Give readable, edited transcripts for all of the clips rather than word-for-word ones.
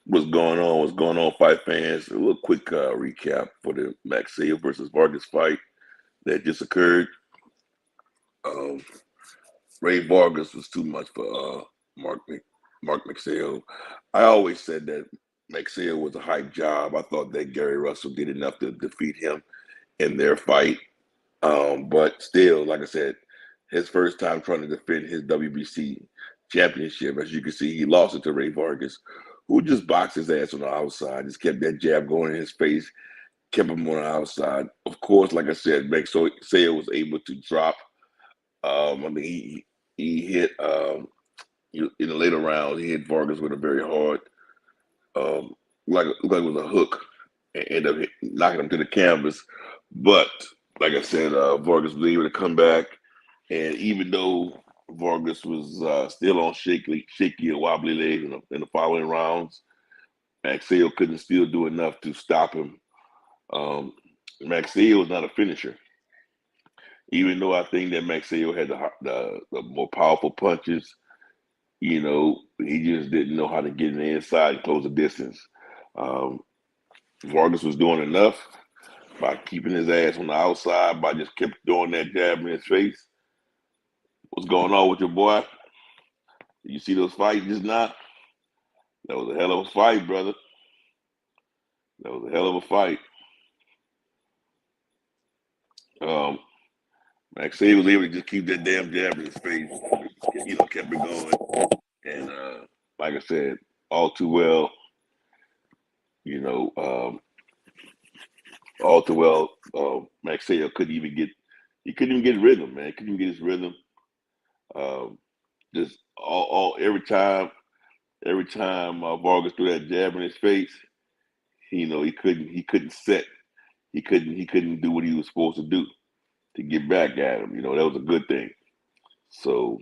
What's going on? What's going on, fight fans? A little quick recap for the Magsayo versus Vargas fight that just occurred. Um, Ray Vargas was too much for Mark Magsayo. I always said that Magsayo was a hype job. I thought that Gary Russell did enough to defeat him in their fight. But still, like I said, his first time trying to defend his WBC championship, as you can see, he lost it to Ray Vargas, who just boxed his ass on the outside, just kept that jab going in his face, kept him on the outside. Of course, like I said, Magsayo was able to drop. I mean, he hit in the later rounds. He hit Vargas with a very hard, um, like it was a hook, and ended up knocking him to the canvas. But like I said, Vargas was able to come back, and even though Vargas was still on shaky and wobbly legs in the following rounds, Magsayo couldn't still do enough to stop him. Um, Magsayo is not a finisher, even though I think that Magsayo had the more powerful punches. He just didn't know how to get in the inside and close the distance. Um, Vargas was doing enough by keeping his ass on the outside, by just kept throwing that jab in his face. What's going on with your boy? You see those fights just now? That was a hell of a fight, brother. That was a hell of a fight. Um, Maxey was able to just keep that damn jab in his face. Kept it going. And like I said, all too well, you know, um, all too well, Maxey couldn't even get rhythm, man. Couldn't even get his rhythm. Um, just all every time Vargas threw that jab in his face, he couldn't set. He couldn't do what he was supposed to do to get back at him. That was a good thing. So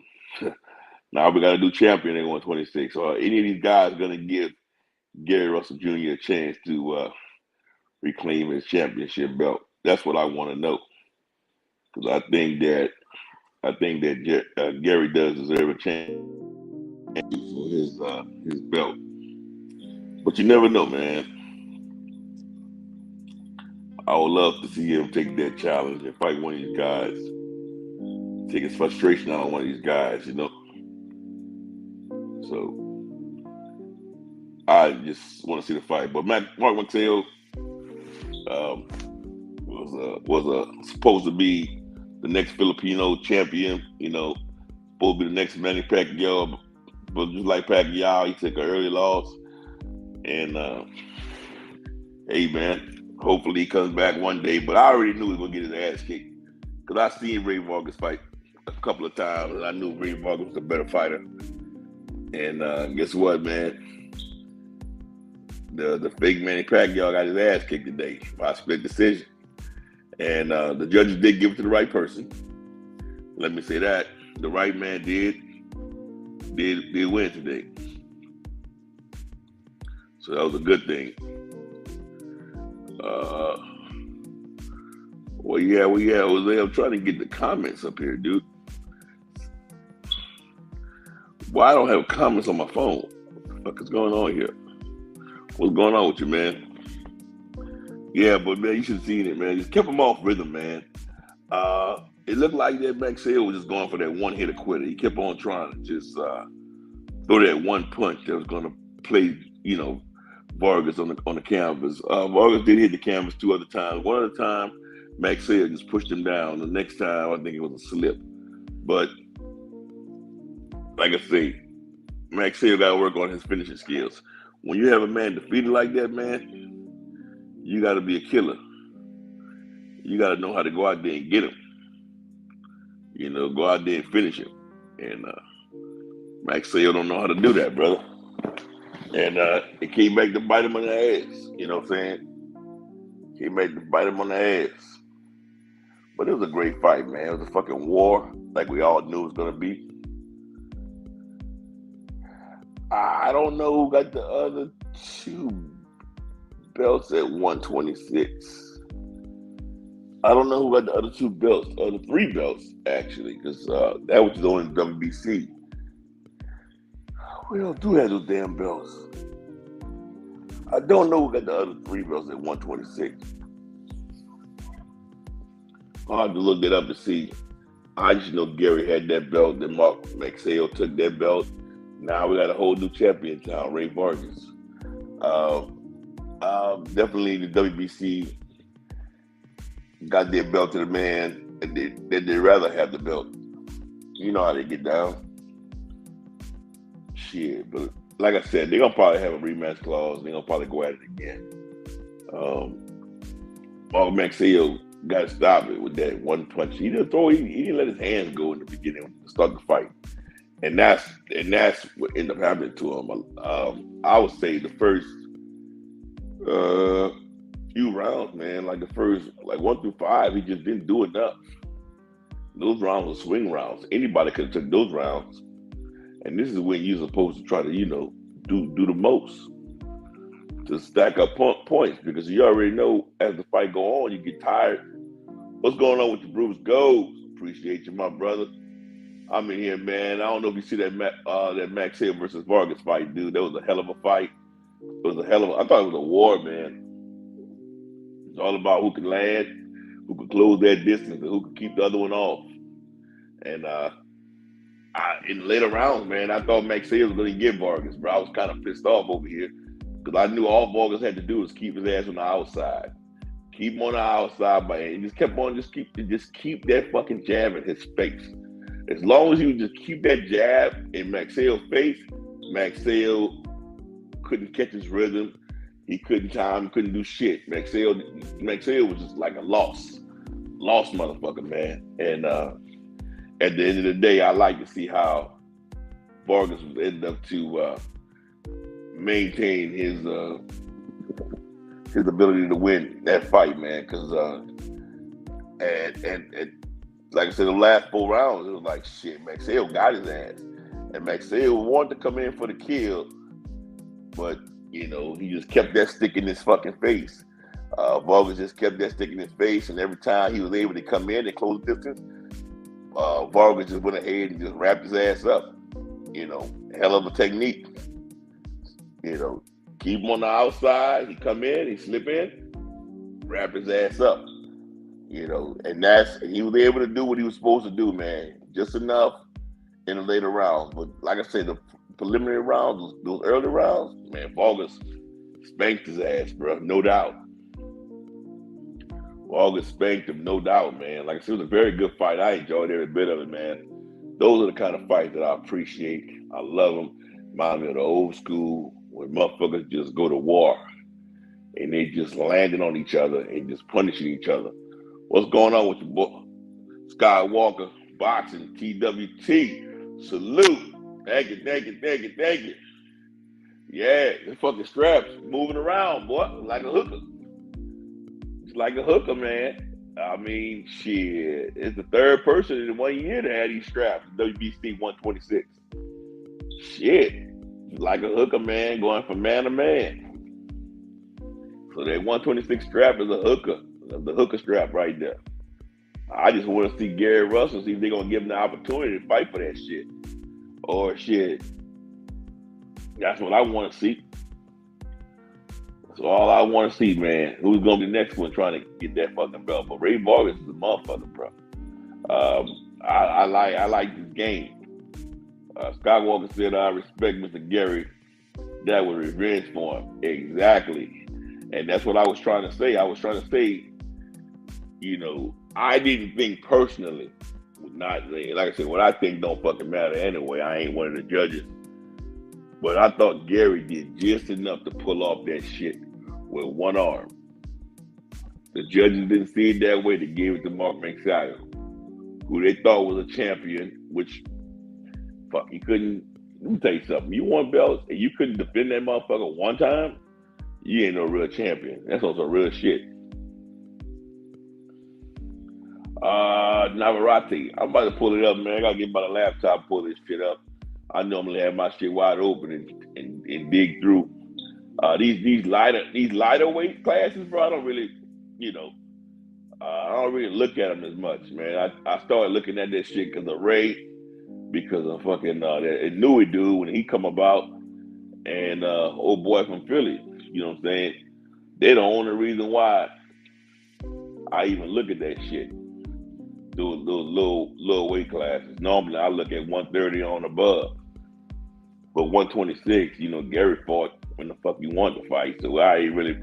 now we got to do champion at 126. Are any of these guys going to give Gary Russell Jr. a chance to reclaim his championship belt? That's what I want to know, because I think that Gary does deserve a chance for his belt. But you never know, man. I would love to see him take that challenge and fight one of these guys. Take his frustration out on one of these guys. So I just want to see the fight. But Mark Mateo um, was supposed to be the next Filipino champion. Supposed to be the next Manny Pacquiao, but just like Pacquiao, he took an early loss. And hey, man, hopefully he comes back one day. But I already knew he was gonna get his ass kicked, because I seen Ray Vargas fight a couple of times, and I knew Ray Vargas was a better fighter. And guess what, man? The fake Manny Pacquiao got his ass kicked today by a split decision. And the judges did give it to the right person. Let me say that. The right man did win today. So that was a good thing. Jose, I'm trying to get the comments up here, dude. Why I don't have comments on my phone? What the fuck is going on here? What's going on with you, man? Yeah, but man, you should have seen it, man. Just kept him off rhythm, man. It looked like that Magsayo was just going for that one hitter quitter. He kept on trying to just throw that one punch that was going to play, Vargas on the canvas. Vargas did hit the canvas two other times. One other time, Magsayo just pushed him down. The next time, I think it was a slip. But like I say, Magsayo got to work on his finishing skills. When you have a man defeated like that, man, you got to be a killer. You got to know how to go out there and get him. Go out there and finish him. And Magsayo don't know how to do that, brother. And it came back to bite him on the ass. You know what I'm saying? Came back to bite him on the ass. But it was a great fight, man. It was a fucking war, like we all knew it was going to be. I don't know who got the other two belts at 126. I don't know who got the other two belts, the three belts, actually, because that was the only WBC. We don't do have those damn belts. I don't know who got the other 3 belts at 126. I'll have to look that up to see. I just know Gary had that belt, then Mark Magsayo took that belt. Now we got a whole new champion in town, Ray Vargas. Uh, Definitely the WBC got their belt to the man, and they'd rather have the belt. You know how they get down. Shit, but like I said, they're gonna probably have a rematch clause. They're gonna probably go at it again. Um, Mark Magsayo got to stop it with that one punch. He didn't throw. He didn't let his hands go in the beginning to start the fight, and that's what ended up happening to him. I would say the first uh, few rounds, man, like the first like 1 through 5, he just didn't do enough. Those rounds were swing rounds. Anybody could have took those rounds, and this is when you're supposed to try to do the most to stack up points, because you already know as the fight go on, you get tired. What's going on with you, Bruce Goes? Appreciate you, my brother. I'm in here, man. I don't know if you see that Max Hill versus Vargas fight, dude. That was a hell of a fight. It was a hell of I thought it was a war, man. It's all about who can land, who can close that distance, and who can keep the other one off. And in the later rounds, man, I thought Max Hill was going to get Vargas, bro. I was kind of pissed off over here because I knew all Vargas had to do was keep his ass on the outside. Keep him on the outside, but he just kept on just keep that fucking jab in his face. As long as you just keep that jab in Maxayo's face, Maxayo couldn't catch his rhythm. He couldn't time, couldn't do shit. Magsayo was just like a lost motherfucker, man. And at the end of the day, I like to see how Vargas was ended up to maintain his ability to win that fight, man. Because and like I said, the last 4 rounds, it was like shit. Magsayo got his ass, and Magsayo wanted to come in for the kill, but he just kept that stick in his fucking face. Vargas just kept that stick in his face, and every time he was able to come in and close the distance, Vargas just went ahead and just wrapped his ass up. Hell of a technique. Keep him on the outside. He come in, he slip in, wrap his ass up. And he was able to do what he was supposed to do, man. Just enough in the later rounds. But like I said, the preliminary rounds, those early rounds, man, Vargas spanked his ass, bro. No doubt. Vargas spanked him, no doubt, man. Like I said, it was a very good fight. I enjoyed every bit of it, man. Those are the kind of fights that I appreciate. I love them. Remind me of the old school when motherfuckers just go to war and they just landing on each other and just punishing each other. What's going on with your boy? Skywalker, boxing, TWT. Salute. Thank you. Yeah, the fucking straps moving around, boy, like a hooker. It's like a hooker, man. I mean, shit. It's the third person in 1 year to have these straps. WBC 126. Shit. It's like a hooker, man, going from man to man. So that 126 strap is a hooker. The hooker strap right there. I just want to see Gary Russell, see if they're going to give him the opportunity to fight for that shit. Or shit. That's what I want to see. That's all I want to see, man. Who's going to be the next one trying to get that fucking belt? But Ray Vargas is a motherfucker, bro. I like this game. Skywalker said, I respect Mr. Gary. That was revenge for him. Exactly. And that's what I was trying to say. I was trying to say, I didn't think personally, not like I said, what I think don't fucking matter anyway. I ain't one of the judges. But I thought Gary did just enough to pull off that shit with one arm. The judges didn't see it that way. They gave it to Mark Magsayo, who they thought was a champion, which, fuck, he couldn't. Let me tell you something. You won belts and you couldn't defend that motherfucker one time, you ain't no real champion. That's on some real shit. Navarrete. I'm about to pull it up, man. I gotta get my laptop and pull this shit up. I normally have my shit wide open and dig through. These lighter weight classes, bro, I don't really, I don't really look at them as much, man. I started looking at this shit because of Ray, because of fucking that Nui dude when he come about, and old boy from Philly. You know what I'm saying? They're the only reason why I even look at that shit. Those little weight classes. Normally I look at 130 on above. But 126, you know, Gary fought when the fuck he wanted to fight. So I ain't really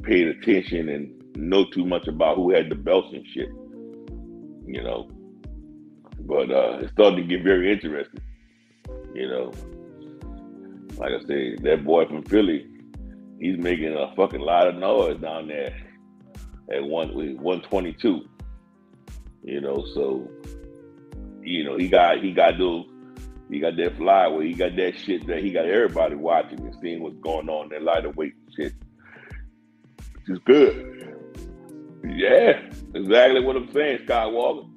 paid attention and know too much about who had the belts and shit. You know. But it's starting to get very interesting. You know. Like I said, that boy from Philly, he's making a fucking lot of noise down there at 122. You know, so you know, he got that flyweight, he got that shit that he got everybody watching and seeing what's going on in that lighter weight shit. Which is good. Yeah, exactly what I'm saying, Skywalker.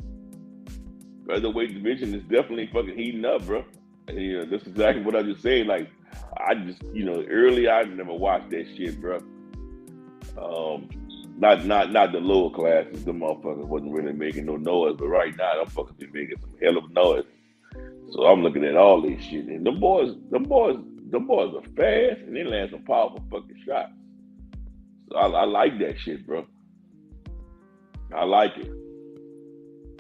Featherweight division is definitely fucking heating up, bro. You know, that's exactly what I just said. Like, I just, you know, early I never watched that shit, bro. Not the lower classes. The motherfuckers wasn't really making no noise, but right now them fuckers be making some hell of noise. So I'm looking at all this shit, and them boys are fast, and they land some powerful fucking shots. So I like that shit, bro. I like it.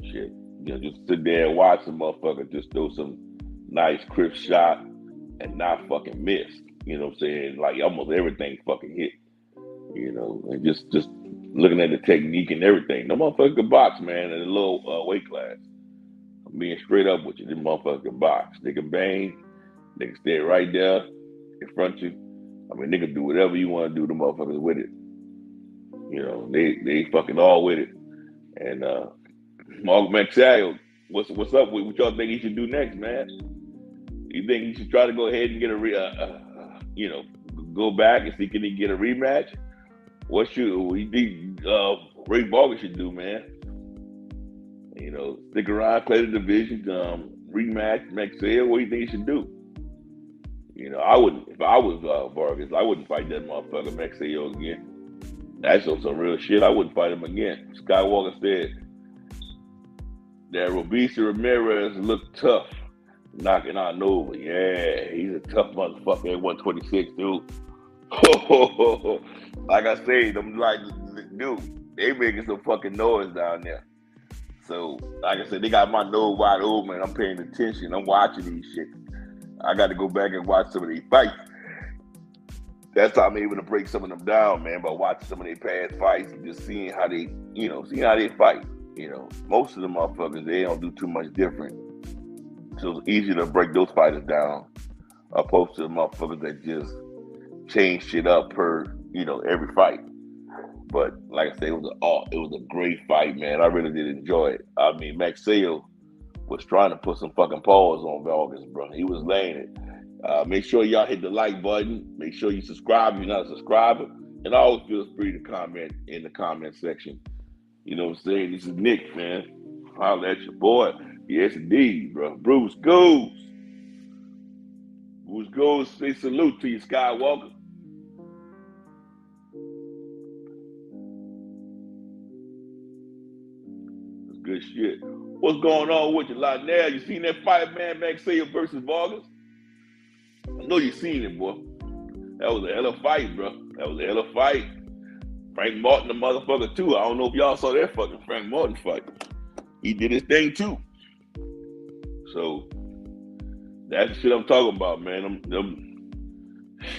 Shit, you know, just sit there and watch some motherfucker just throw some nice crisp shot and not fucking miss. You know what I'm saying? Like almost everything fucking hit. You know, and just looking at the technique and everything. No motherfucker can box, man, in a low weight class. I'm being straight up with you. Them motherfuckers can box. They can bang. They can stay right there in front of you. I mean, they can do whatever you want to do. The motherfuckers with it. You know, they fucking all with it. And Magsayo, what's up with what y'all think he should do next, man? You think he should try to go ahead and get you know, go back and see can he get a rematch? What should we think Ray Vargas should do, man? You know, stick around, play the division, rematch Magsayo. What do you think he should do? You know, I wouldn't, if I was Vargas, I wouldn't fight that motherfucker Magsayo again. That's some real shit. I wouldn't fight him again. Skywalker said that Robeisy Ramirez looked tough, knocking out Nova. Yeah, he's a tough motherfucker at 126, dude. Like I said, I'm like, dude, they making some fucking noise down there. So, like I said, they got my nose wide open. I'm paying attention. I'm watching these shit. I got to go back and watch some of these fights. That's how I'm able to break some of them down, man, by watching some of their past fights and just seeing how they, you know, seeing how they fight. You know, most of the motherfuckers, they don't do too much different. So it's easier to break those fighters down opposed to the motherfuckers that just change shit up per, you know, every fight. But like I said, it was a great fight, man. I really did enjoy it. I mean, Magsayo was trying to put some fucking paws on Vargas, bro. He was laying it. Make sure y'all hit the like button. Make sure you subscribe if you're not a subscriber. And always feel free to comment in the comment section. You know what I'm saying? This is Nick, man. Holla at your boy. Yes, indeed, bro. Bruce Goes. Bruce Goes, say salute to you, Skywalker. That's good shit. What's going on with you, Lionel? You seen that fight, man? Magsayo versus Vargas? I know you seen it, boy. That was a hell of a fight, bro. That was a hell of a fight. Frank Martin, the motherfucker, too. I don't know if y'all saw that fucking Frank Martin fight. He did his thing, too. So, that's the shit I'm talking about, man.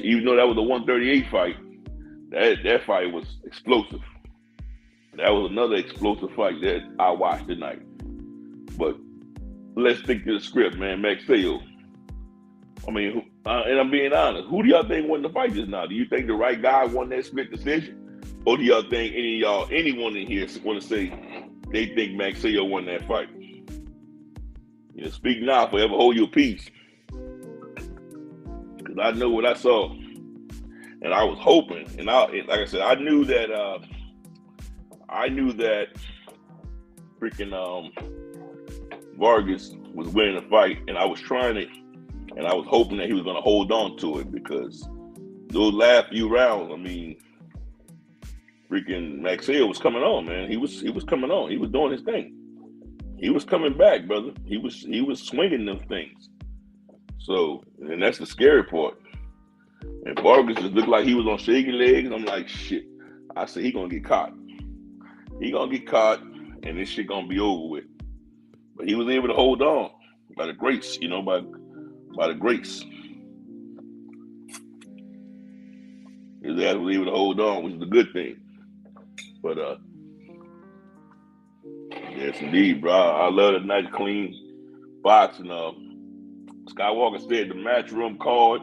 Even though that was a 138 fight, that fight was explosive. That was another explosive fight that I watched tonight. But let's stick to the script, man. Magsayo. I mean, and I'm being honest, who do y'all think won the fight just now? Do you think the right guy won that split decision? Or do y'all think anyone in here want to say they think Magsayo won that fight? You know, speak now, forever hold your peace. Because I know what I saw. And I was hoping, and like I said, I knew that freaking Vargas was winning the fight, and I was hoping that he was going to hold on to it, because those last few rounds, I mean, freaking Magsayo was coming on, man. He was coming on. He was doing his thing. He was coming back, brother. He was swinging them things. So, and that's the scary part. And Vargas just looked like he was on shaky legs. I'm like, shit. I said, he gonna get caught. He gonna get caught, and this shit gonna be over with. But he was able to hold on by the grace, by the grace. His ass was able to hold on, which is a good thing. But yes, indeed, bro. I love the nice, clean boxing. Skywalker said the matchroom card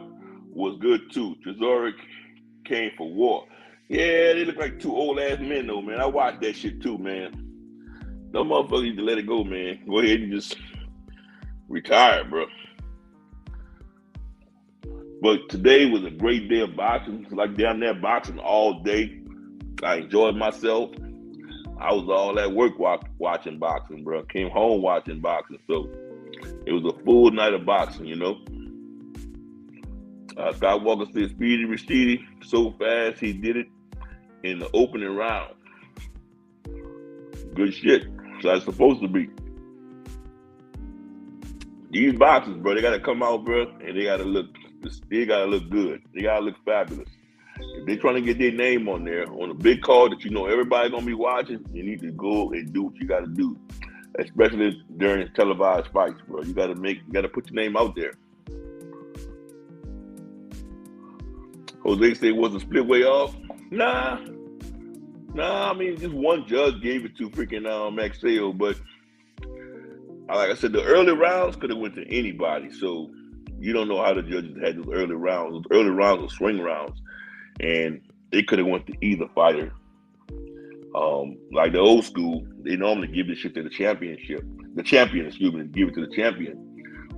was good too. Trezoric came for war. Yeah, they look like two old ass men though, man. I watched that shit too, man. No motherfuckers need to let it go, man. Go ahead and just retire, bro. But today was a great day of boxing. It's like down there boxing all day. I enjoyed myself. I was all at work watching boxing, bro. Came home watching boxing. So it was a full night of boxing, Skywalker said Speedy Rashidi so fast he did it in the opening round. Good shit. So that's supposed to be. These boxers, bro, they gotta come out, bro, and they gotta look good. They gotta look fabulous. If they're trying to get their name on there, on a big card that everybody gonna be watching, you need to go and do what you gotta do. Especially during televised fights, bro. You gotta put your name out there. Jose said, was a split way off? Nah, I mean, just one judge gave it to freaking Magsayo, but like I said, the early rounds could have went to anybody, so you don't know how the judges had those early rounds. Those early rounds were swing rounds, and it could have went to either fighter. Like the old school, they normally give this shit to the champion, give it to the champion.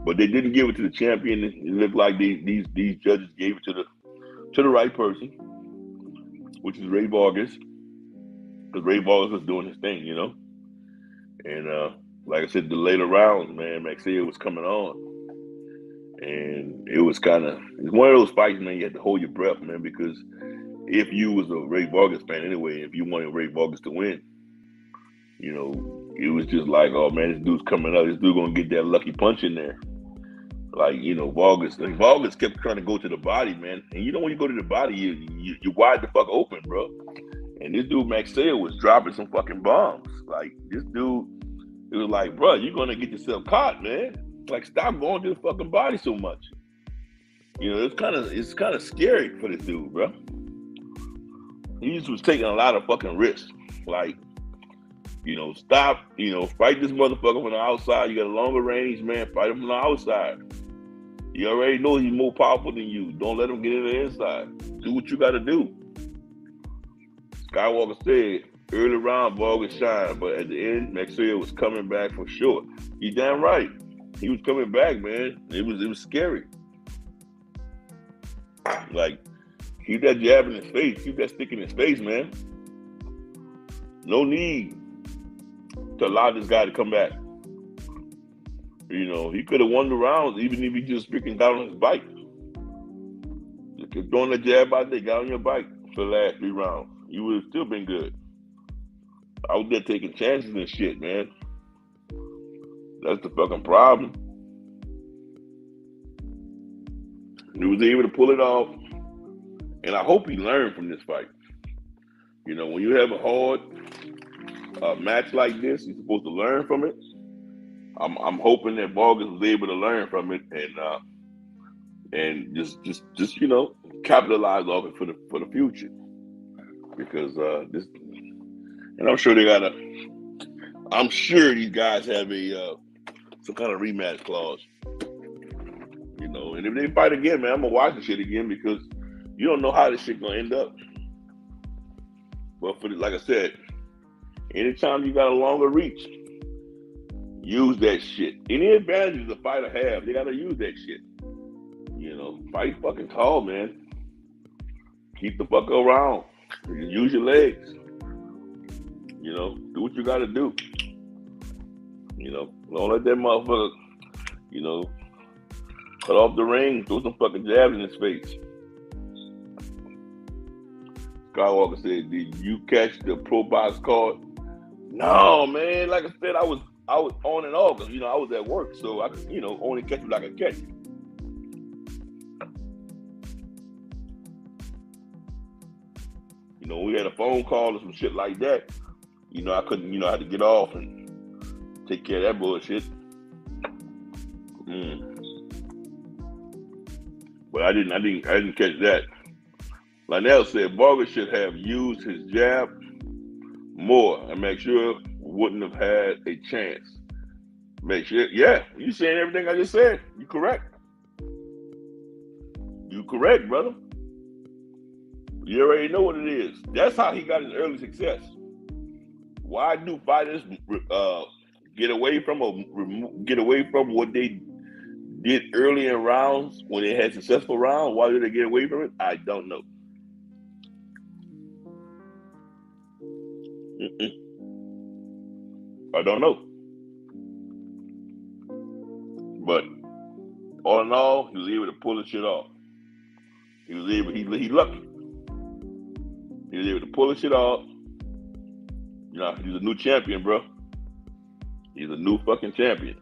But they didn't give it to the champion. It looked like these judges gave it to the right person, which is Ray Vargas, because Ray Vargas was doing his thing, And like I said, the later rounds, man, Magsayo was coming on, and it was it's one of those fights, man. You had to hold your breath, man, because if you was a Ray Vargas fan anyway, if you wanted Ray Vargas to win, it was just like, oh man, this dude's coming up. This dude gonna get that lucky punch in there. Like, Vargas kept trying to go to the body, man. And when you go to the body, you wide the fuck open, bro. And this dude Magsayo was dropping some fucking bombs. Like, this dude, it was like, bro, you're gonna get yourself caught, man. Like, stop going to the fucking body so much. It's kind of scary for this dude, bro. He just was taking a lot of fucking risks. Like, stop, fight this motherfucker from the outside. You got a longer range, man. Fight him from the outside. You already know he's more powerful than you. Don't let him get in the inside. Do what you got to do. Skywalker said, early round, Vargas shined, but at the end, Magsayo was coming back for sure. You damn right. He was coming back, man. It was scary. Like, keep that jab in his face. Keep that stick in his face, man. No need to allow this guy to come back. He could have won the rounds even if he just freaking got on his bike. Just throwing the jab out there, got on your bike for the last 3 rounds. You would have still been good. I was there taking chances and shit, man. That's the fucking problem. He was able to pull it off, and I hope he learned from this fight. When you have a hard match like this, you're supposed to learn from it. I'm hoping that Vargas was able to learn from it and just capitalize off it for the future, because this, and I'm sure these guys have some kind of rematch clause, and if they fight again, man, I'm gonna watch the shit again, because you don't know how this shit gonna end up. But like I said, anytime you got a longer reach, use that shit. Any advantages the fighter have, they gotta use that shit. Fight fucking tall, man. Keep the fuck around. Use your legs. Do what you gotta do. Don't let that motherfucker, cut off the ring, throw some fucking jabs in his face. Skywalker said, did you catch the Pro Box card? No, man. Like I said, I was on and off, because I was at work, so I could, only catch what I could catch. We had a phone call or some shit like that. I couldn't, I had to get off and take care of that bullshit. But I didn't catch that. Lionel said Vargas should have used his jab more and make sure wouldn't have had a chance. Make sure, yeah, you saying everything I just said. You correct. You correct, brother. You already know what it is. That's how he got his early success. Why do fighters get away from what they did early in rounds when they had successful rounds? Why did they get away from it? I don't know. I don't know. But all in all, he was able to pull the shit off. He lucky. He was able to pull the shit off. He's a new champion, bro. He's a new fucking champion.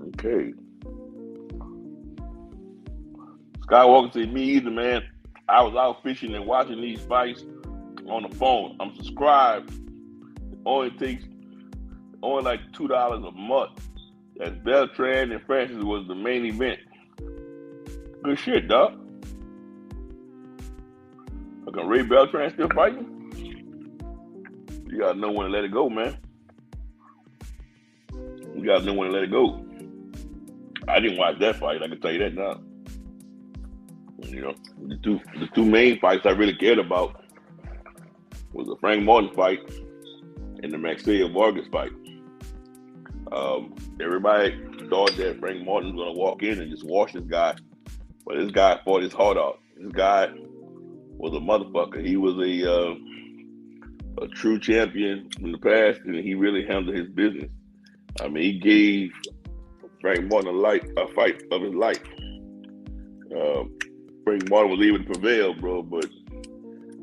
Okay. Skywalker said, me either, man. I was out fishing and watching these fights on the phone. I'm subscribed. It only like $2 a month. That's Beltran and Francis was the main event. Good shit, dog. Okay, Ray Beltran still fighting? You gotta know when to let it go, man. You gotta know when to let it go. I didn't watch that fight, I can tell you that now. The two main fights I really cared about was the Frank Martin fight and the Magsayo Vargas fight. Everybody thought that Frank Martin was gonna walk in and just wash this guy, but this guy fought his heart out. This guy was a motherfucker. He was a true champion in the past, and he really handled his business. I mean, he gave Frank Martin a fight of his life. Frank Martin was able to prevail, bro, but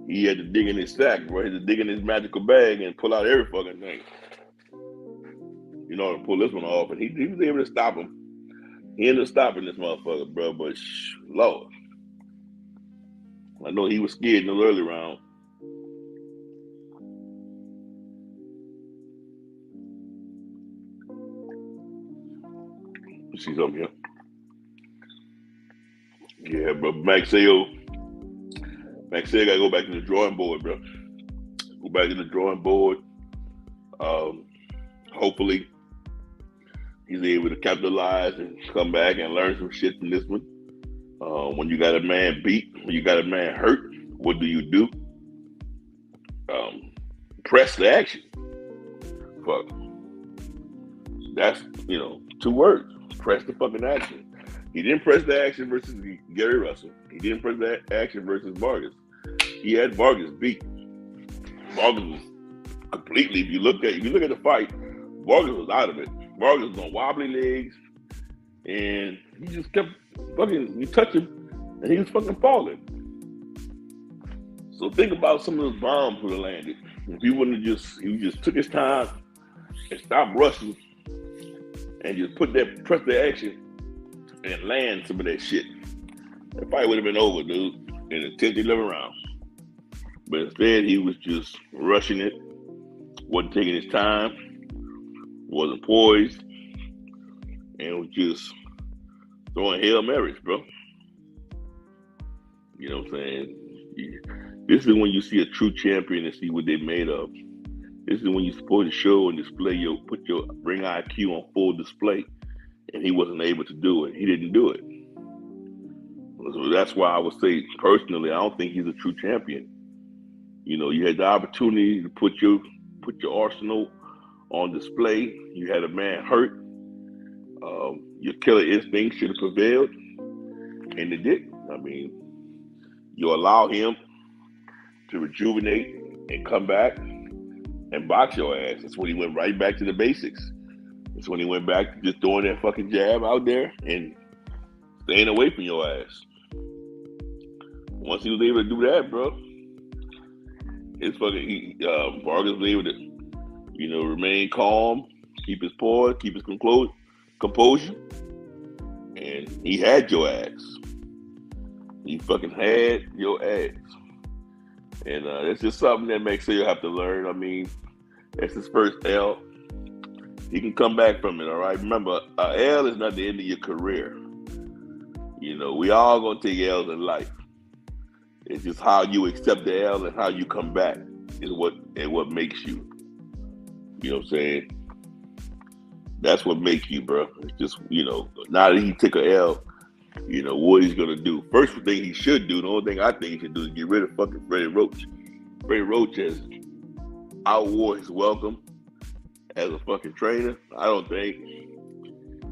he had to dig in his sack, bro. He had to dig in his magical bag and pull out every fucking thing. To pull this one off, and he was able to stop him. He ended up stopping this motherfucker, bro, but Lord. I know he was scared in the early round. You see something here? Yeah, bro. Magsayo gotta go back to the drawing board, bro. Go back to the drawing board. Hopefully, he's able to capitalize and come back and learn some shit from this one. When you got a man beat, when you got a man hurt, what do you do? Press the action. Fuck. That's, 2 words. Press the fucking action. He didn't press the action versus Gary Russell. He didn't press the action versus Vargas. He had Vargas beat. Vargas was completely, if you look at the fight, Vargas was out of it. Vargas was on wobbly legs, and he just kept fucking, you touch him, and he was fucking falling. So think about some of those bombs would have landed. If he he just took his time and stopped rushing and just press the action and land some of that shit. That fight would have been over, dude, in the 10th, 11th round. But instead, he was just rushing it, wasn't taking his time, wasn't poised, and was just throwing Hail Marys, bro. You know what I'm saying? This is when you see a true champion and see what they're made of. This is when you're supposed to show and display put your ring IQ on full display. And he wasn't able to do it. He didn't do it. So that's why I would say, personally, I don't think he's a true champion. You had the opportunity to put your arsenal on display. You had a man hurt. Your killer instinct should have prevailed, and it didn't. I mean, you allow him to rejuvenate and come back and box your ass. That's when he went right back to the basics. That's when he went back to just throwing that fucking jab out there and staying away from your ass. Once he was able to do that, bro, Vargas was able to, remain calm, keep his poise, keep his composure, and And he had your ass. He fucking had your ass. And it's just something that Magsayo have to learn. I mean, that's his first L. He can come back from it, all right? Remember, L is not the end of your career. You know, we all gonna take L's in life. It's just how you accept the L and how you come back is what makes you. You know what I'm saying? That's what makes you, bro. It's just, now that he took a L, what he's gonna do. First thing he should do, the only thing I think he should do is get rid of fucking Freddie Roach. Freddie Roach has outwore his welcome as a fucking trainer. I don't think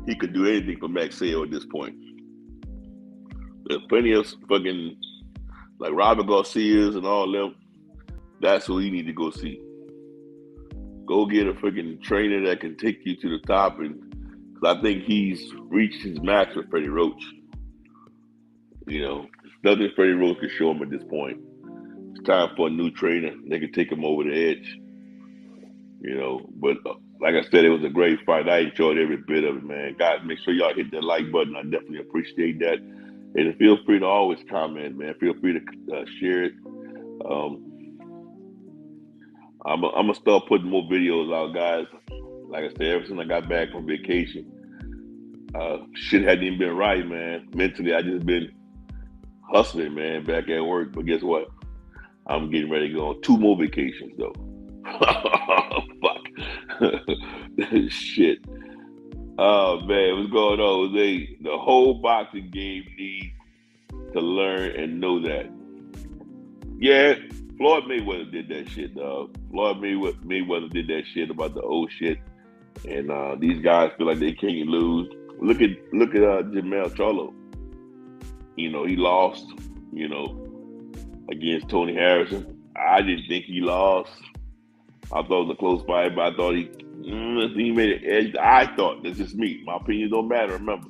he could do anything for Magsayo at this point. There's plenty of fucking like Robert Garcia's and all them. That's who you need to go see. Go get a freaking trainer that can take you to the top, and cause I think he's reached his max with Freddie Roach. Nothing Freddie Roach can show him at this point. It's time for a new trainer. They can take him over the edge. But like I said, it was a great fight. I enjoyed every bit of it, man. Guys, make sure y'all hit that like button. I definitely appreciate that. And feel free to always comment, man. Feel free to share it. I'm gonna start putting more videos out, guys. Like I said, ever since I got back from vacation, shit hadn't even been right, man. Mentally, I just been hustling, man, back at work. But guess what? I'm getting ready to go on 2 more vacations, though. Fuck. Shit. Oh, man, what's going on, Jose? The whole boxing game needs to learn and know that. Yeah, Floyd Mayweather did that shit, dog. Floyd Mayweather did that shit about the old shit. And these guys feel like they can't lose. Look at Jermell Charlo. He lost, against Tony Harrison. I didn't think he lost. I thought it was a close fight, but I thought he made it edge. I thought, that's just me. My opinions don't matter, remember.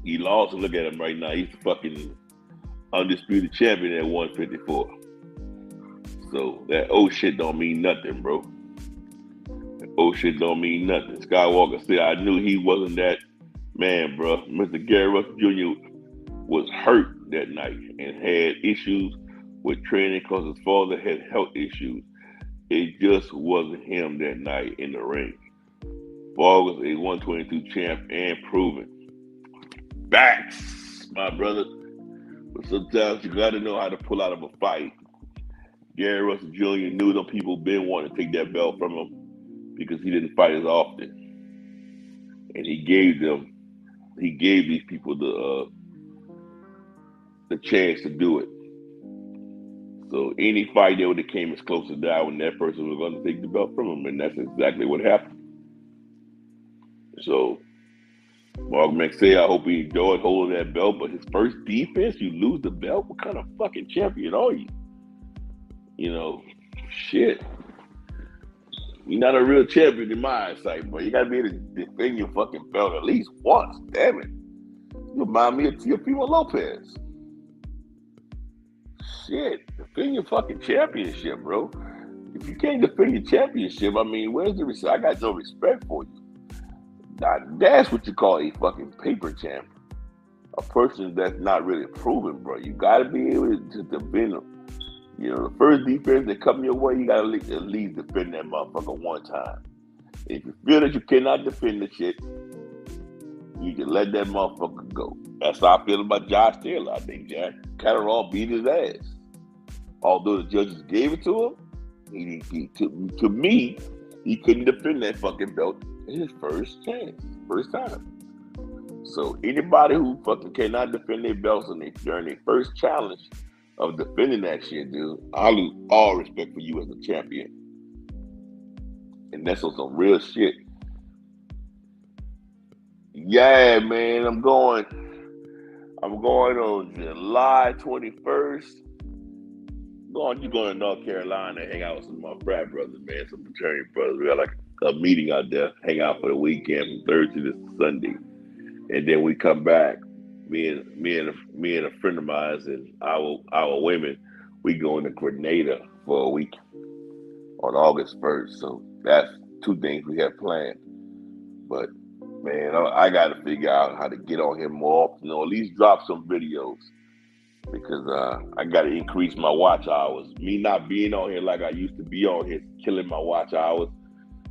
He lost, and look at him right now. He's the fucking undisputed champion at 154. So that old shit don't mean nothing, bro. That old shit don't mean nothing. Skywalker said, I knew he wasn't that man, bro. Mr. Gary Russell Jr. was hurt that night and had issues with training because his father had health issues. It just wasn't him that night in the ring. Vargas was a 122 champ and proven. Facts, my brother. But sometimes you got to know how to pull out of a fight. Gary Russell Jr. knew them people been wanting to take that belt from him because he didn't fight as often. And he gave these people the chance to do it. So any fight that would have came as close to die when that person was going to take the belt from him, and that's exactly what happened. So, Mark Magsayo, I hope he enjoyed holding that belt, but his first defense, you lose the belt? What kind of fucking champion are you? Shit. You're not a real champion in my eyesight, but you got to be able to defend your fucking belt at least once. Damn it. You remind me of Teofimo Lopez. Shit, defend your fucking championship, bro. If you can't defend your championship, I mean, where's the respect? I got no respect for you. That's what you call a fucking paper champ. A person that's not really proven, bro. You gotta be able to defend them. The first defense that come your way, you gotta at least defend that motherfucker one time. If you feel that you cannot defend the shit, you can let that motherfucker go. That's how I feel about Josh Taylor. I think Jack Catterall beat his ass. Although the judges gave it to him, to me, he couldn't defend that fucking belt in his first time. So anybody who fucking cannot defend their belts during their first challenge of defending that shit, dude, I lose all respect for you as a champion. And that's on some real shit. Yeah, man, I'm going on July 21st. You're going to North Carolina and hang out with some of my frat brothers, man, some fraternity brothers. We got like a meeting out there, hang out for the weekend from Thursday to Sunday. And then we come back, me and a friend of mine and our women, we going to Grenada for a week on August 1st. So that's 2 things we have planned. But Man, I got to figure out how to get on here more often, or at least drop some videos because I got to increase my watch hours. Me not being on here like I used to be on here is killing my watch hours,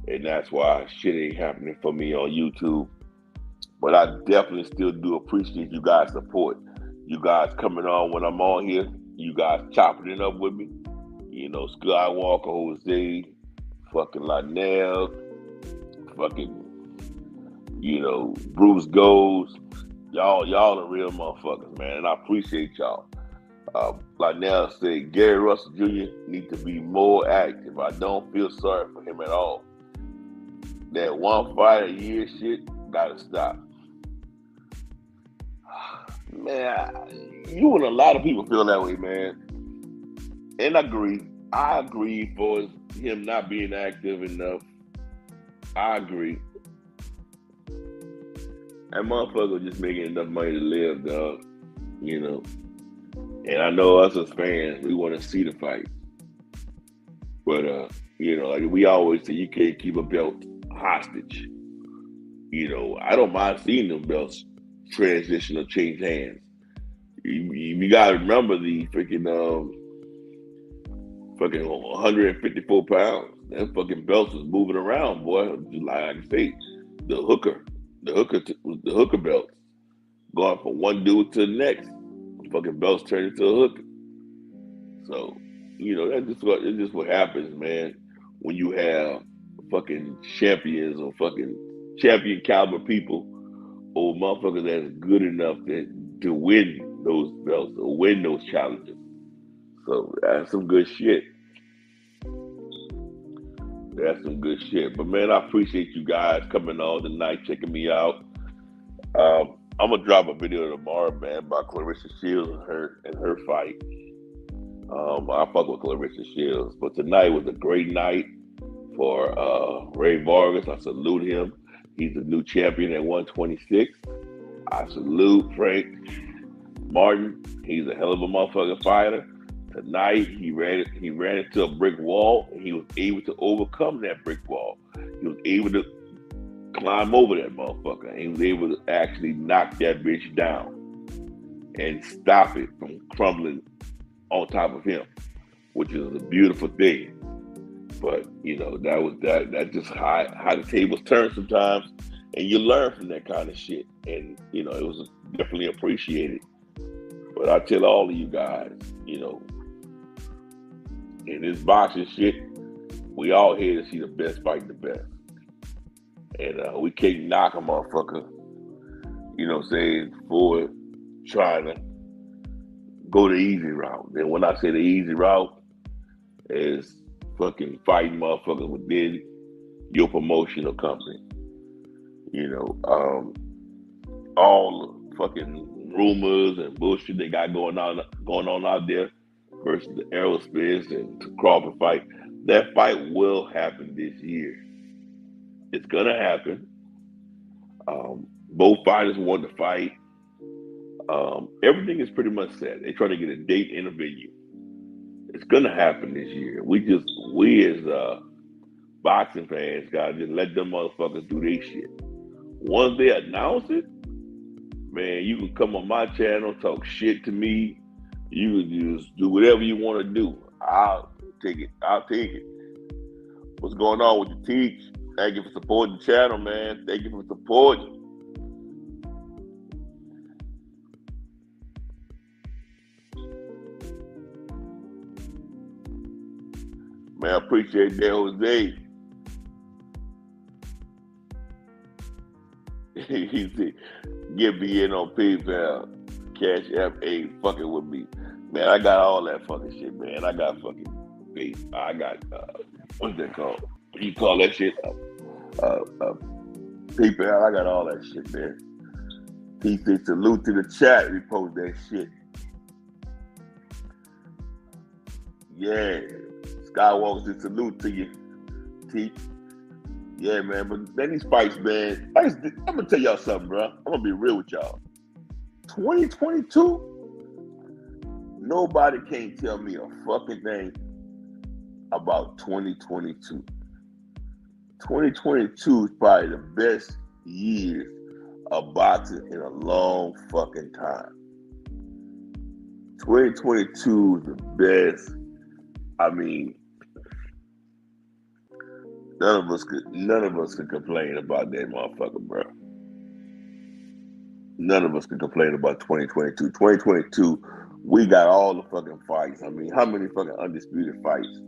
and that's why shit ain't happening for me on YouTube. But I definitely still do appreciate you guys' support. You guys coming on when I'm on here. You guys chopping it up with me. You know, Skywalker, Jose, fucking Lionel, fucking, Bruce Goes. Y'all the real motherfuckers, man. And I appreciate y'all. Like now said, Gary Russell Jr. need to be more active. I don't feel sorry for him at all. That one fight a year shit gotta stop. Man, you and a lot of people feel that way, man. And I agree for him not being active enough. I agree. That motherfucker just making enough money to live, dog. And I know us as fans, we want to see the fight. But, like we always say, you can't keep a belt hostage. I don't mind seeing them belts transition or change hands. You gotta remember the fucking 154 pounds. That fucking belts was moving around, boy. Like I say, the hooker belt, going from one dude to the next. The fucking belts turned into a hooker. So, that's just what happens, man. When you have fucking champions or fucking champion caliber people or motherfuckers that's good enough to win those belts or win those challenges. So that's some good shit. That's some good shit. But man, I appreciate you guys coming on tonight, checking me out. I'm gonna drop a video tomorrow, man, about Clarissa Shields and her fight. I fuck with Clarissa Shields, but tonight was a great night for Ray Vargas. I salute him. He's the new champion at 126. I salute Frank Martin. He's a hell of a motherfucking fighter. Tonight he ran into a brick wall, and he was able to overcome that brick wall. He was able to climb over that motherfucker, and he was able to actually knock that bitch down and stop it from crumbling on top of him, which is a beautiful thing. But that just how the tables turn sometimes, and you learn from that kind of shit. And it was definitely appreciated. But I tell all of you guys, in this boxing shit, we all here to see the best fighting the best. And we can't knock a motherfucker, for trying to go the easy route. And when I say the easy route, is fucking fighting motherfuckers within your promotional company. All the fucking rumors and bullshit they got going on out there versus the Aerospace and Crawford fight. That fight will happen this year. It's gonna happen. Both fighters want to fight. Everything is pretty much set. They're trying to get a date and a venue. It's gonna happen this year. We as boxing fans gotta just let them motherfuckers do their shit. Once they announce it, man, you can come on my channel, talk shit to me. You can just do whatever you want to do. I'll take it. What's going on with the Teach? Thank you for supporting the channel, man. Thank you for supporting. Man, I appreciate that, Jose. He said, get me in on PayPal. Cash App ain't fucking with me. Man, I got all that fucking shit, man. I got fucking I got, what's that called? You call that shit? PayPal. I got all that shit, man. He said, salute to the chat. Repost that shit. Yeah. Skywalker said, salute to you, T. Yeah, man. But then these fights, man. I'm going to tell y'all something, bro. I'm going to be real with y'all. 2022, nobody can't tell me a fucking thing about 2022. 2022 is probably the best years of boxing in a long fucking time. 2022 is the best. I mean, none of us could complain about that motherfucker, bro. None of us can complain about 2022. 2022, we got all the fucking fights. I mean, how many fucking undisputed fights?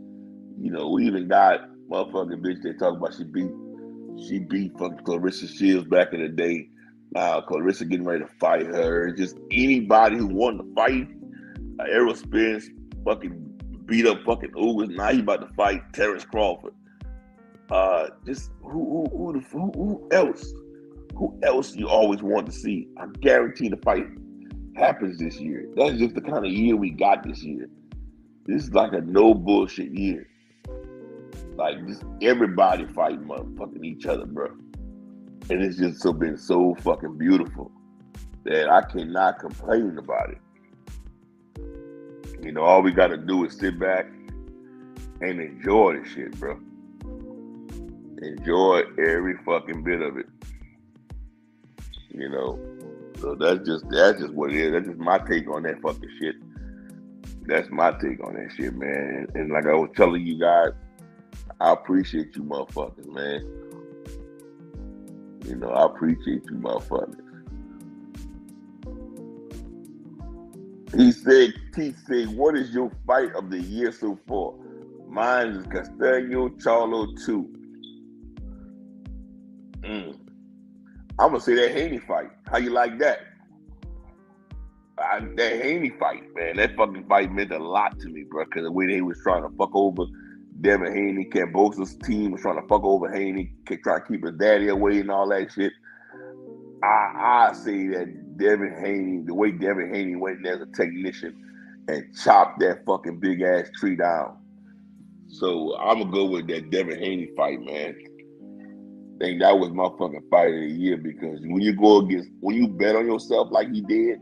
You know, we even got motherfucking bitch they talk about she beat fucking Clarissa Shields back in the day. Clarissa getting ready to fight her. Just anybody who wanted to fight. Errol Spence fucking beat up fucking Ugas. Now he about to fight Terrence Crawford. Just who else? Who else you always want to see? I guarantee the fight happens this year. That's just the kind of year we got this year. This is like a no bullshit year. Like just everybody fighting motherfucking each other, bro. And it's just been so fucking beautiful that I cannot complain about it. You know, all we gotta do is sit back and enjoy this shit, bro. Enjoy every fucking bit of it. You know, so that's just what it is. That's just my take on that fucking shit. That's my take on that shit, man. And like I was telling you guys, I appreciate you motherfuckers, man. You know, I appreciate you motherfuckers. He said, what is your fight of the year so far? Mine is Castaño Charlo 2. I'm going to say that Haney fight. How you like that? That Haney fight, man. That fucking fight meant a lot to me, bro. Because the way they was trying to fuck over Devin Haney, Cambosa's team was trying to fuck over Haney, trying to keep his daddy away and all that shit. I say that Devin Haney, the way Devin Haney went in there as a technician and chopped that fucking big ass tree down. So I'm gonna go with that Devin Haney fight, man. I think that was my fucking fight of the year because when you bet on yourself like he did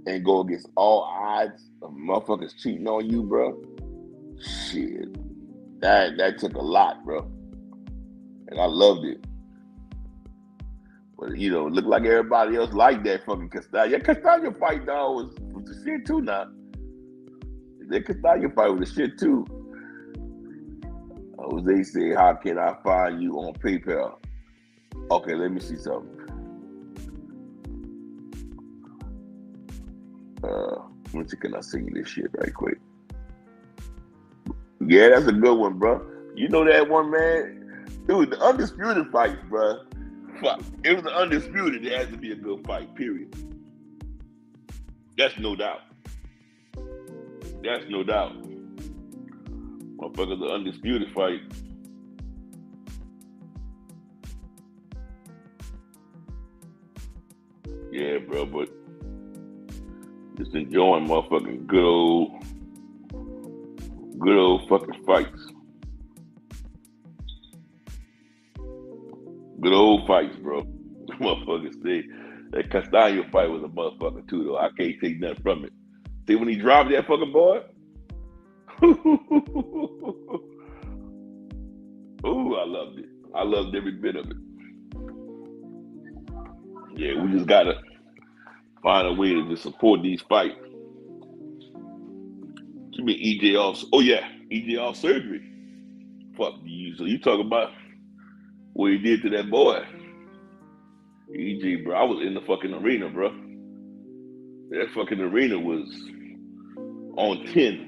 and go against all odds of motherfuckers cheating on you, bro, shit, that took a lot, bro. And I loved it. But, you know, it looked like everybody else liked that fucking Castaño. Yeah, Castaño fight, dog, was the shit too now. That Castaño fight was the shit too. Jose said, how can I find you on PayPal? Okay, let me see something. Let me see, can I send you this shit right quick? Yeah, that's a good one, bro. You know that one, man? Dude, the undisputed fight, bro. It was the undisputed. It has to be a good fight, period. That's no doubt. That's no doubt. Motherfucker, the undisputed fight. Yeah, bro, but just enjoying motherfucking good old fucking fights. Good old fights, bro. Motherfuckers say that Castaño fight was a motherfucker too, though. I can't take nothing from it. See when he dropped that fucking boy? Ooh, I loved it. I loved every bit of it. Yeah, we just gotta find a way to just support these fights. You mean EJ off? Oh yeah, EJ off surgery. Fuck you. So you talking about what he did to that boy? EJ, bro. I was in the fucking arena, bro. That fucking arena was on 10.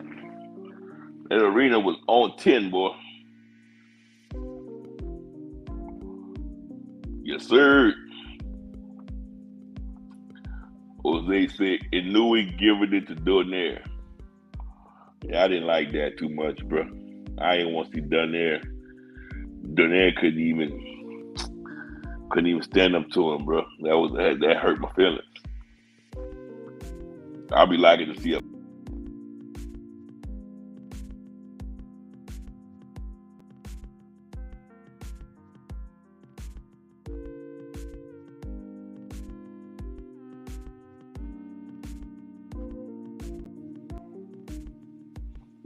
That arena was on 10, boy. Yes, sir. Jose said, Inui giving it to Donaire. Yeah, I didn't like that too much, bro. I didn't want to see Donaire. Donaire couldn't even stand up to him, bro. That hurt my feelings. I'll be liking to see him.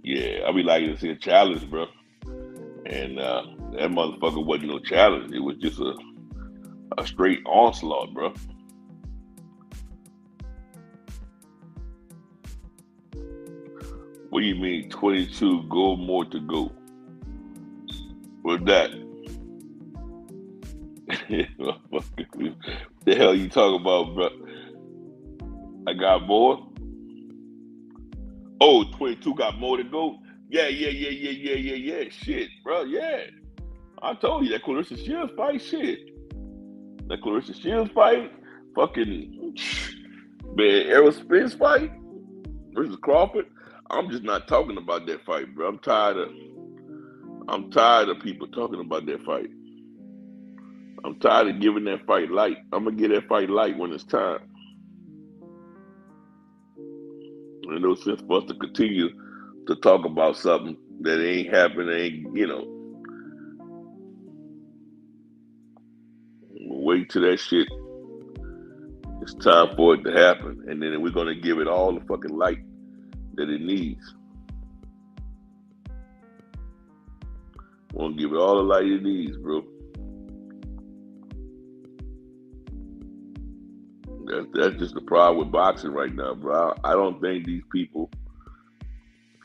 Yeah, I'll be liking to see a challenge, bro. And that motherfucker wasn't no challenge. It was just a A straight onslaught, bro. What do you mean 22 gold more to go? What's that? What the hell you talking about, bro? I got more? Oh, 22 got more to go? Yeah. Shit, bro, yeah. I told you that Clarissa Shields fight, shit. That Clarissa Shields fight, fucking, man, Errol Spence fight versus Crawford. I'm just not talking about that fight, bro. I'm tired of people talking about that fight. I'm tired of giving that fight light. I'm gonna give that fight light when it's time. There's no sense for us to continue to talk about something that ain't happening. Wait till that shit. It's time for it to happen, and then we're gonna give it all the fucking light that it needs. We're gonna give it all the light it needs, bro. That's just the problem with boxing right now, bro. I don't think these people,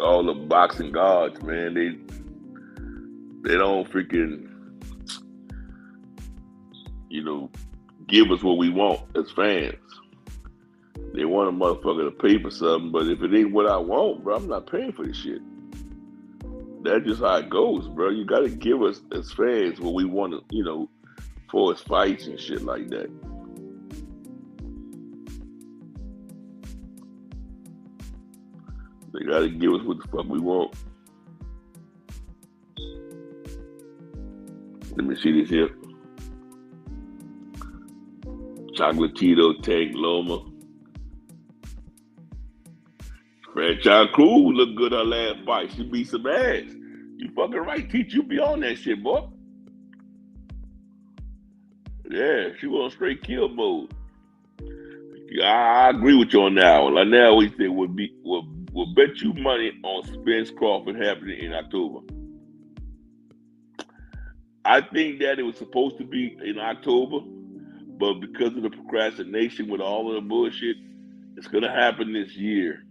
all the boxing gods, man, they don't freaking, give us what we want as fans. They want a motherfucker to pay for something, but if it ain't what I want, bro, I'm not paying for this shit. That's just how it goes, bro. You gotta give us as fans what we want to, for us fights and shit like that. They gotta give us what the fuck we want. Let me see this here. Chocolatito, Tank, Loma. Franchise Cruz looked good her last fight. She beat some ass. You fucking right, Teach. You be on that shit, boy. Yeah, she was on straight kill mode. Yeah, I agree with you on that one. Like now, we say we'll bet you money on Spence Crawford happening in October. I think that it was supposed to be in October, but because of the procrastination with all of the bullshit, it's gonna happen this year.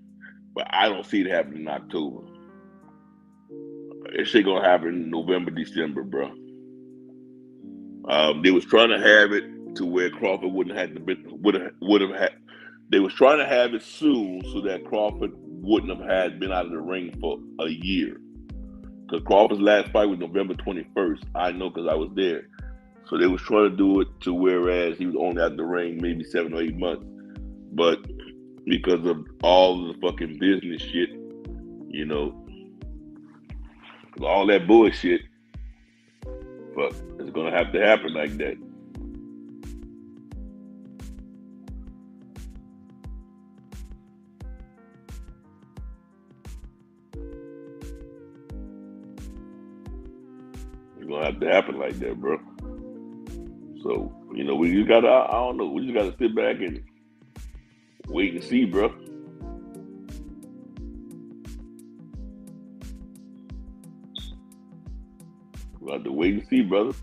But I don't see it happening in October. It's shit gonna happen in November, December, bro. They was trying to have it to where Crawford would have had. They was trying to have it soon so that Crawford wouldn't have been out of the ring for a year. Because Crawford's last fight was November 21st. I know because I was there. So they was trying to do it to whereas he was only out of the ring maybe 7 or 8 months. But because of all the fucking business shit, all that bullshit, but it's gonna have to happen like that. It's gonna have to happen like that, bro. So, we just gotta, I don't know, we just gotta sit back and wait and see, bro. We have to wait and see, brother.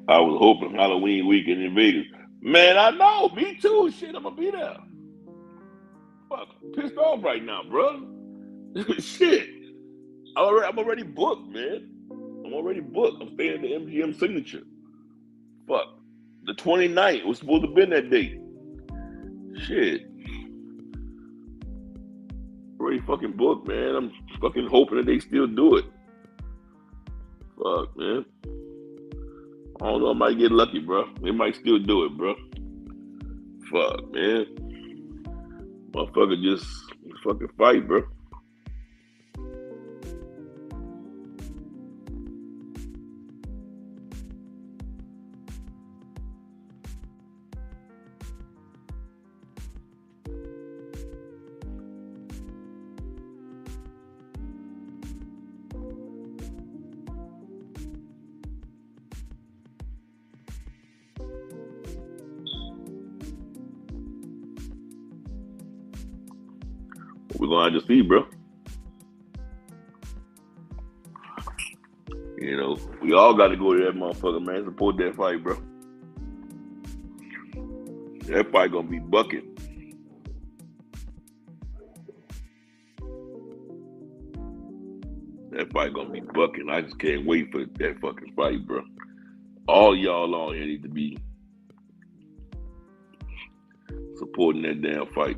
I was hoping Halloween weekend in Vegas. Man, I know. Me too. Shit, I'm gonna be there. Fuck, I'm pissed off right now, bro. Shit, I'm already booked, man. I'm already booked. I'm staying at the MGM Signature. Fuck, the 29th was supposed to have been that date. Shit, already fucking booked, man. I'm fucking hoping that they still do it. Fuck, man. I don't know. I might get lucky, bro. They might still do it, bro. Fuck, man. Motherfucker just fucking fight, bro. We're gonna have to see, bro. You know, we all got to go to that motherfucker, man. Support that fight, bro. That fight gonna be bucking. That fight gonna be bucking. I just can't wait for that fucking fight, bro. All y'all on here need to be supporting that damn fight.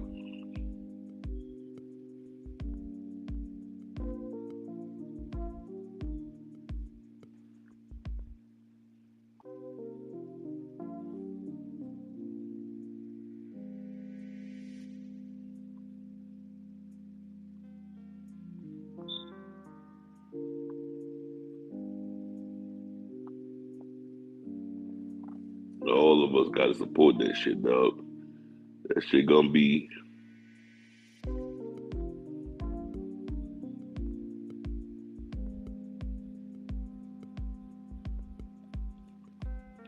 All of us gotta support that shit, dog. That shit gonna be.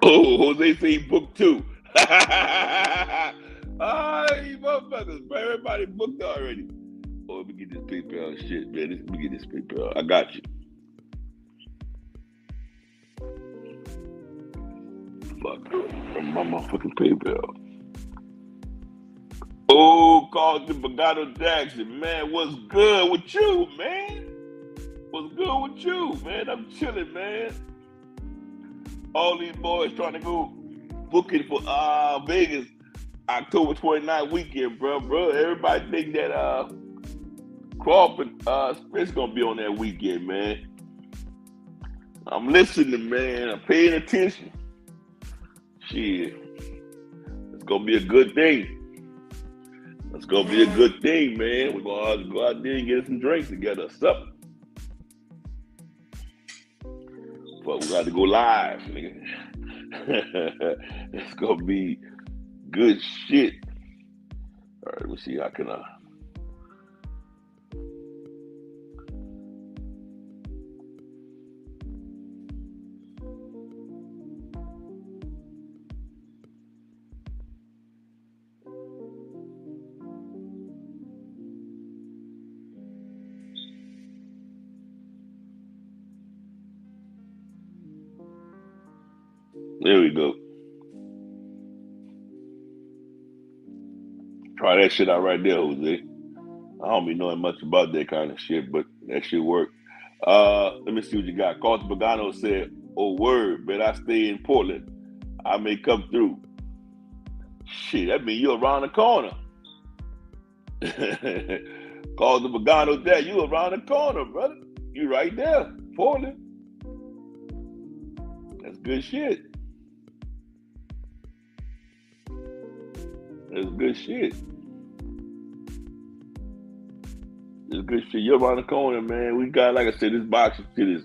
Oh, Jose say book 2. Ah, you motherfuckers, bro. Everybody booked already. Oh, let me get this PayPal shit, man. Let me get this PayPal. I got you. Fuck. From my motherfucking PayPal. Oh, called the Bogado Jackson, man. What's good with you, man? What's good with you, man? I'm chilling, man. All these boys trying to go booking for Vegas October 29th weekend, bro. Everybody think that Crawford Spence gonna be on that weekend, man. I'm listening, man. I'm paying attention. Shit. It's gonna be a good thing. It's gonna be a good thing, man. We're gonna go out there and get some drinks together, something. But we got to go live, nigga. It's gonna be good shit. All right, let me see how can I. There we go. Try that shit out right there, Jose. I don't be knowing much about that kind of shit, but that shit work. Let me see what you got. Carter Pagano said, "Oh word, but I stay in Portland. I may come through." Shit, that mean you around the corner. Carter Pagano, that you around the corner, brother. You right there, Portland. That's good shit. That's good shit. It's good shit. You're around the corner, man. We got, like I said, this boxing shit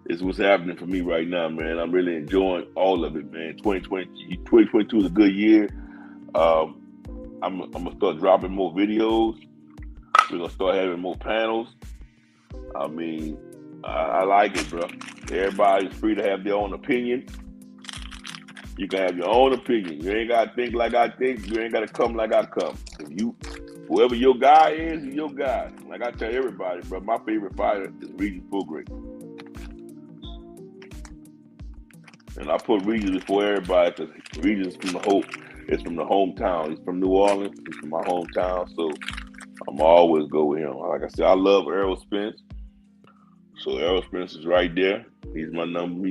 is what's happening for me right now, man. I'm really enjoying all of it, man. 2022 is a good year. I'm gonna start dropping more videos. We're gonna start having more panels. I mean, I like it, bro. Everybody's free to have their own opinion. You can have your own opinion. You ain't gotta think like I think. You ain't gotta come like I come. Whoever your guy is your guy. Like I tell everybody, bro, my favorite fighter is Regis Prograis. And I put Regis before everybody because Regis is from the hometown. He's from New Orleans. He's from my hometown. So I'm always go with him. Like I said, I love Errol Spence. So Errol Spence is right there. He's my number.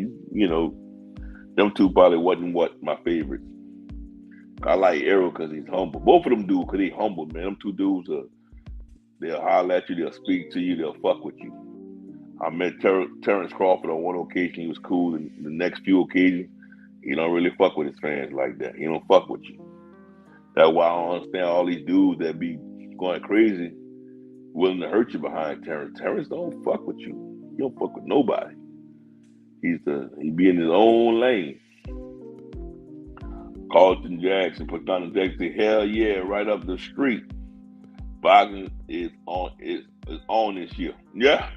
Them two probably wasn't my favorites. I like Errol because he's humble. Both of them do because they humble, man. Them two dudes they'll holler at you, they'll speak to you, they'll fuck with you. I met Terrence Crawford on one occasion. He was cool, and the next few occasions, he don't really fuck with his fans like that. He don't fuck with you. That's why I don't understand all these dudes that be going crazy, willing to hurt you behind Terrence. Terrence don't fuck with you. He don't fuck with nobody. He be in his own lane. Carlton Jackson, Patana Jackson, hell yeah, right up the street. Boxing is on this year. Yeah.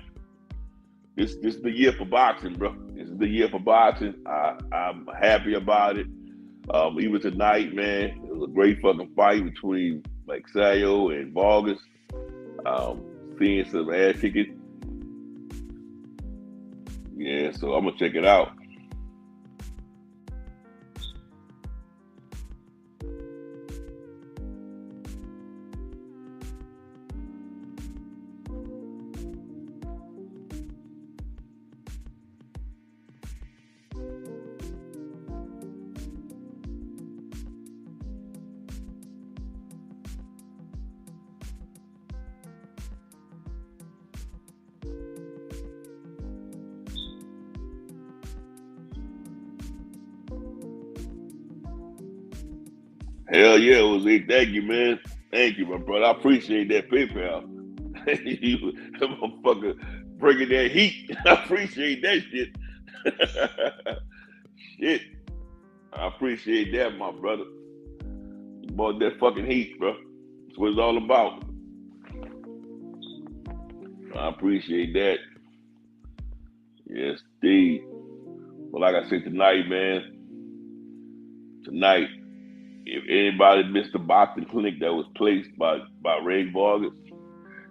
This is the year for boxing, bro. This is the year for boxing. I'm happy about it. Even tonight, man, it was a great fucking fight between Magsayo and Vargas. Seeing some ass kicking. Yeah, so I'm gonna check it out. Hell yeah, Jose. Thank you, man. Thank you, my brother. I appreciate that PayPal. You motherfucker bringing that heat. I appreciate that shit. Shit. I appreciate that, my brother. You bought that fucking heat, bro. That's what it's all about. I appreciate that. Yes, indeed. But like I said tonight, man, tonight, if anybody missed the boxing clinic that was placed by Ray Vargas,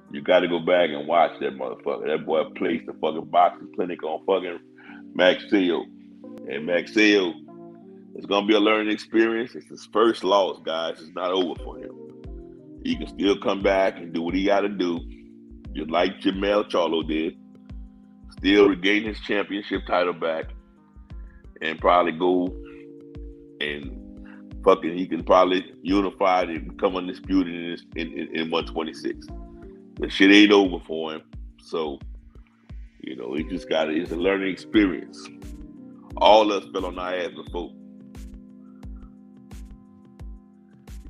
you got to go back and watch that motherfucker. That boy placed the fucking boxing clinic on fucking Magsayo. And Magsayo, it's going to be a learning experience. It's his first loss, guys. It's not over for him. He can still come back and do what he got to do, just like Jamel Charlo did. Still regain his championship title back and probably go and fucking, he can probably unify and become undisputed in 126. The shit ain't over for him. So, you know, he just got it. It's a learning experience. All of us fell on our ass before.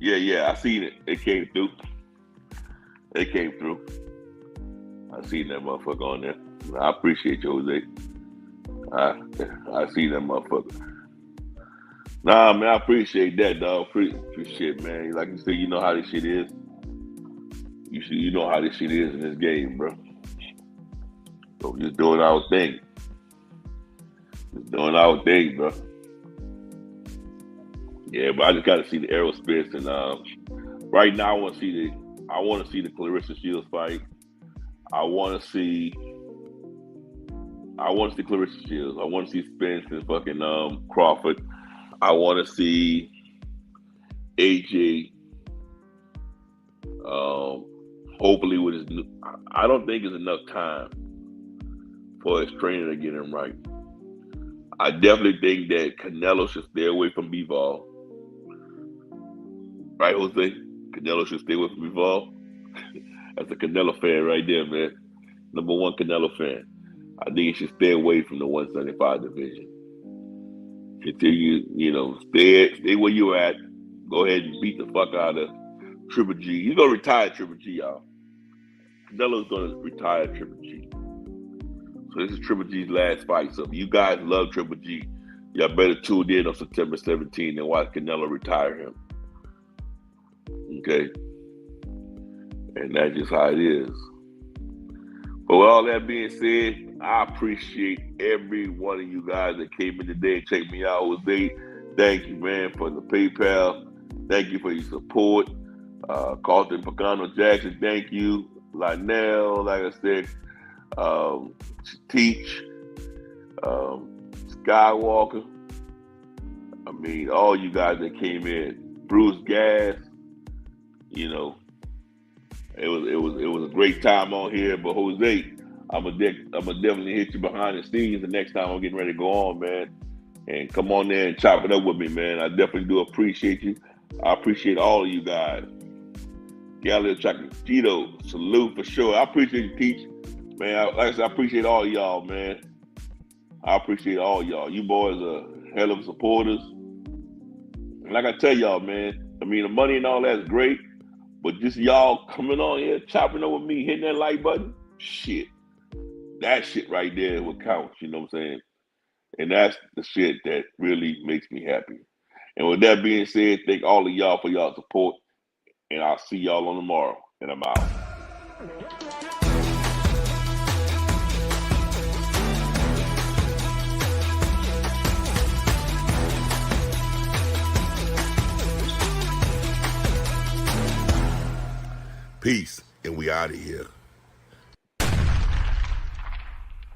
Yeah, I seen it. It came through. I seen that motherfucker on there. I appreciate you, Jose. I see that motherfucker. Nah, man, I appreciate that, dog. Appreciate, man. Like you said, you know how this shit is. You know how this shit is in this game, bro. So just doing our thing. Bro. Yeah, but I just gotta see the Aerospace, and right now I want to see the Clarissa Shields fight. I want to see Clarissa Shields. I want to see Spence and fucking Crawford. I want to see AJ. Hopefully with his new, I don't think it's enough time for his trainer to get him right. I definitely think that Canelo should stay away from Bivol. Right, Jose? Canelo should stay away from Bivol. That's a Canelo fan right there, man. Number one Canelo fan. I think he should stay away from the 175 division. Continue, stay where you at. Go ahead and beat the fuck out of Triple G. He's gonna retire Triple G, y'all. Canelo's gonna retire Triple G. So this is Triple G's last fight. So if you guys love Triple G, y'all better tune in on September 17th and watch Canelo retire him. Okay? And that's just how it is. But with all that being said, I appreciate every one of you guys that came in today and checked me out. Jose, thank you, man, for the PayPal. Thank you for your support. Carlton Pagano Jackson, thank you. Lionel, like I said, Teach, Skywalker. I mean, all you guys that came in. Bruce Gas, it was a great time on here. But Jose, I'm gonna definitely hit you behind the scenes the next time I'm getting ready to go on, man. And come on there and chop it up with me, man. I definitely do appreciate you. I appreciate all of you guys. Galileo Chocotito, salute for sure. I appreciate you, Teach. Man, like I said, I appreciate all of y'all, man. I appreciate all of y'all. You boys are hell of supporters. And like I tell y'all, man, I mean, the money and all that's great, but just y'all coming on here, chopping up with me, hitting that like button, shit. That shit right there will count, you know what I'm saying? And that's the shit that really makes me happy. And with that being said, thank all of y'all for y'all support. And I'll see y'all on tomorrow. And I'm out. Peace. and we out of here.